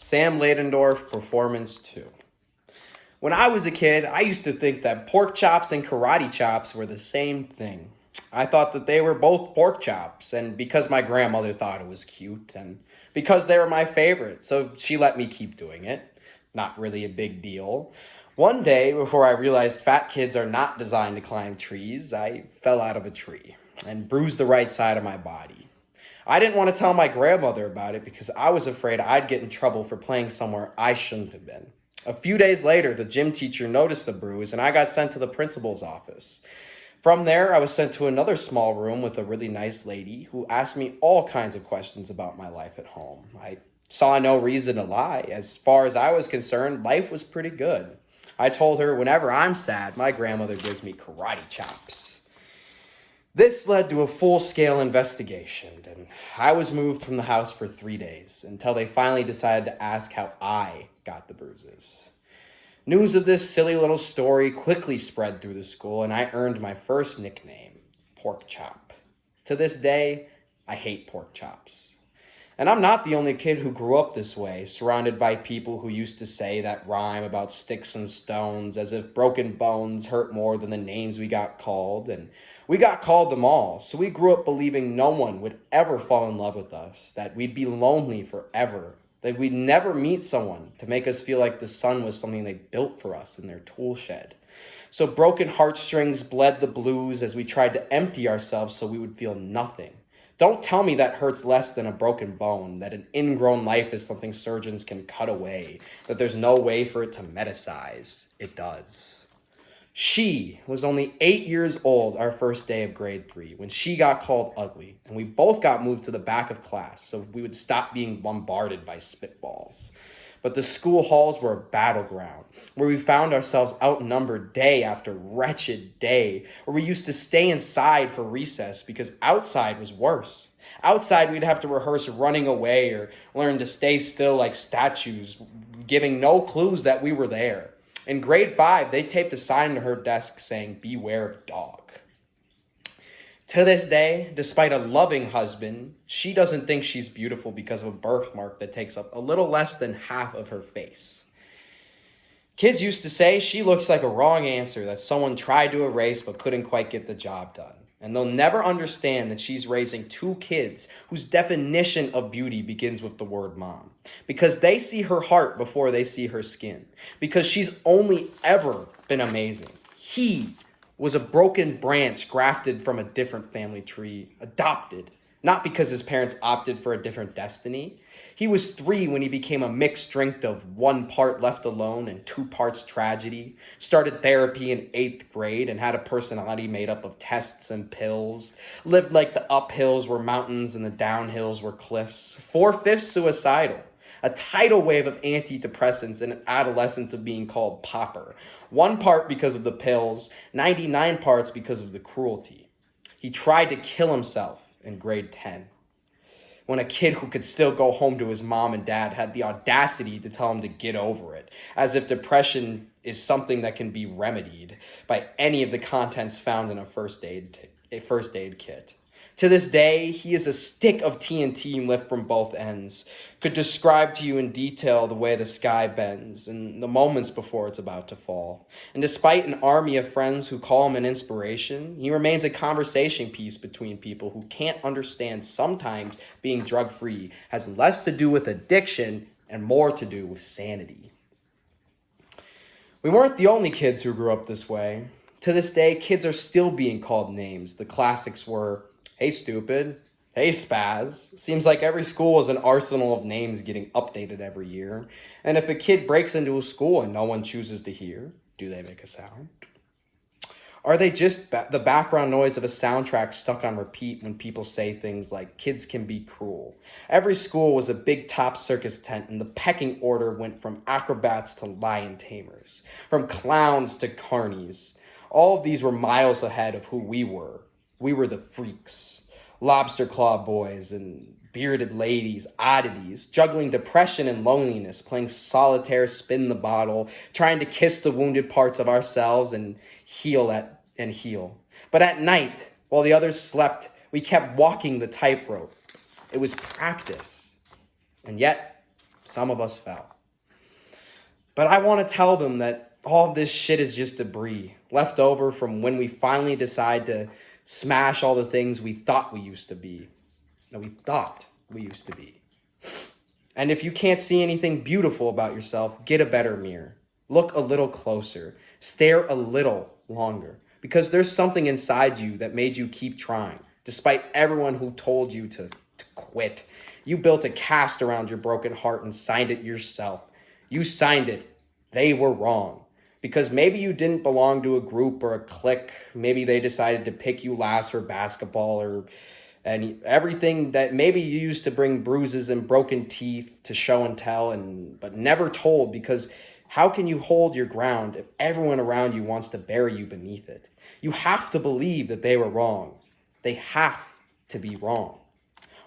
Sam Ladendorf, Performance 2. When I was a kid, I used to think that pork chops and karate chops were the same thing. I thought that they were both pork chops, and because my grandmother thought it was cute, and because they were my favorite, so she let me keep doing it. Not really a big deal. One day, before I realized fat kids are not designed to climb trees, I fell out of a tree and bruised the right side of my body. I didn't want to tell my grandmother about it because I was afraid I'd get in trouble for playing somewhere I shouldn't have been. A few days later, the gym teacher noticed the bruise and I got sent to the principal's office. From there, I was sent to another small room with a really nice lady who asked me all kinds of questions about my life at home. I saw no reason to lie. As far as I was concerned, life was pretty good. I told her whenever I'm sad, my grandmother gives me karate chops. This led to a full-scale investigation, and I was moved from the house for 3 days until they finally decided to ask how I got the bruises. News of this silly little story quickly spread through the school, and I earned my first nickname, Pork Chop. To this day, I hate pork chops. And I'm not the only kid who grew up this way, surrounded by people who used to say that rhyme about sticks and stones, as if broken bones hurt more than the names we got called, and we got called them all, so we grew up believing no one would ever fall in love with us, that we'd be lonely forever, that we'd never meet someone to make us feel like the sun was something they built for us in their tool shed. So broken heartstrings bled the blues as we tried to empty ourselves so we would feel nothing. Don't tell me that hurts less than a broken bone, that an ingrown life is something surgeons can cut away, that there's no way for it to metastasize. It does. She was only 8 years old our first day of grade 3 when she got called ugly, and we both got moved to the back of class so we would stop being bombarded by spitballs. But the school halls were a battleground where we found ourselves outnumbered day after wretched day, where we used to stay inside for recess because outside was worse. Outside, we'd have to rehearse running away or learn to stay still like statues, giving no clues that we were there. In grade 5, they taped a sign to her desk saying, "Beware of dog." To this day, despite a loving husband, she doesn't think she's beautiful because of a birthmark that takes up a little less than half of her face. Kids used to say she looks like a wrong answer that someone tried to erase but couldn't quite get the job done. And they'll never understand that she's raising 2 kids whose definition of beauty begins with the word mom. Because they see her heart before they see her skin. Because she's only ever been amazing. He was a broken branch grafted from a different family tree, adopted. Not because his parents opted for a different destiny. He was 3 when he became a mixed drink of 1 part left alone and 2 parts tragedy, started therapy in 8th grade and had a personality made up of tests and pills, lived like the uphills were mountains and the downhills were cliffs, 4/5 suicidal, a tidal wave of antidepressants and an adolescence of being called pauper, 1 part because of the pills, 99 parts because of the cruelty. He tried to kill himself in grade 10, when a kid who could still go home to his mom and dad had the audacity to tell him to get over it, as if depression is something that can be remedied by any of the contents found in a first aid kit. To this day, he is a stick of TNT lit from both ends, could describe to you in detail the way the sky bends and the moments before it's about to fall. And despite an army of friends who call him an inspiration, he remains a conversation piece between people who can't understand sometimes being drug-free has less to do with addiction and more to do with sanity. We weren't the only kids who grew up this way. To this day, kids are still being called names. The classics were, "Hey, stupid," "Hey, spaz." Seems like every school is an arsenal of names getting updated every year. And if a kid breaks into a school and no one chooses to hear, do they make a sound? Are they just the background noise of a soundtrack stuck on repeat when people say things like, "Kids can be cruel"? Every school was a big top circus tent, and the pecking order went from acrobats to lion tamers, from clowns to carnies. All of these were miles ahead of who we were. We were the freaks, lobster claw boys and bearded ladies, oddities, juggling depression and loneliness, playing solitaire, spin the bottle, trying to kiss the wounded parts of ourselves and heal. But at night, while the others slept, we kept walking the tightrope. It was practice. And yet, Some of us fell. But I want to tell them that all of this shit is just debris left over from when we finally decide to smash all the things we thought we used to be. That we thought we used to be. And if you can't see anything beautiful about yourself, get a better mirror. Look a little closer. Stare a little longer. Because there's something inside you that made you keep trying, despite everyone who told you to quit. You built a cast around your broken heart and signed it yourself. You signed it. They were wrong. Because maybe you didn't belong to a group or a clique. Maybe they decided to pick you last for basketball and everything that maybe you used to bring bruises and broken teeth to show and tell, but never told, because how can you hold your ground if everyone around you wants to bury you beneath it? You have to believe that they were wrong. They have to be wrong.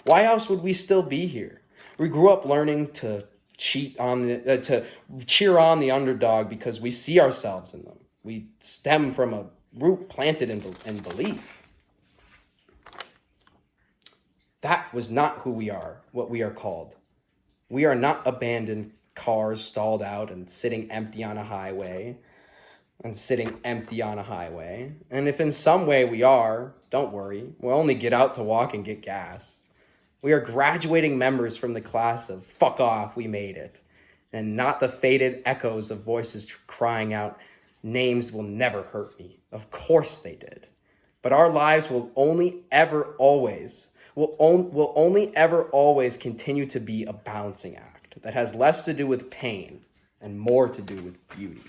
Why else would we still be here? We grew up learning to cheer on the underdog because we see ourselves in them. We stem from a root planted in belief. That was not who we are, what we are called. We are not abandoned cars stalled out and sitting empty on a highway. And if in some way we are, don't worry. We'll only get out to walk and get gas. We are graduating members from the class of fuck off, we made it. And not the faded echoes of voices crying out, names will never hurt me. Of course they did. But our lives will only ever always continue to be a balancing act that has less to do with pain and more to do with beauty.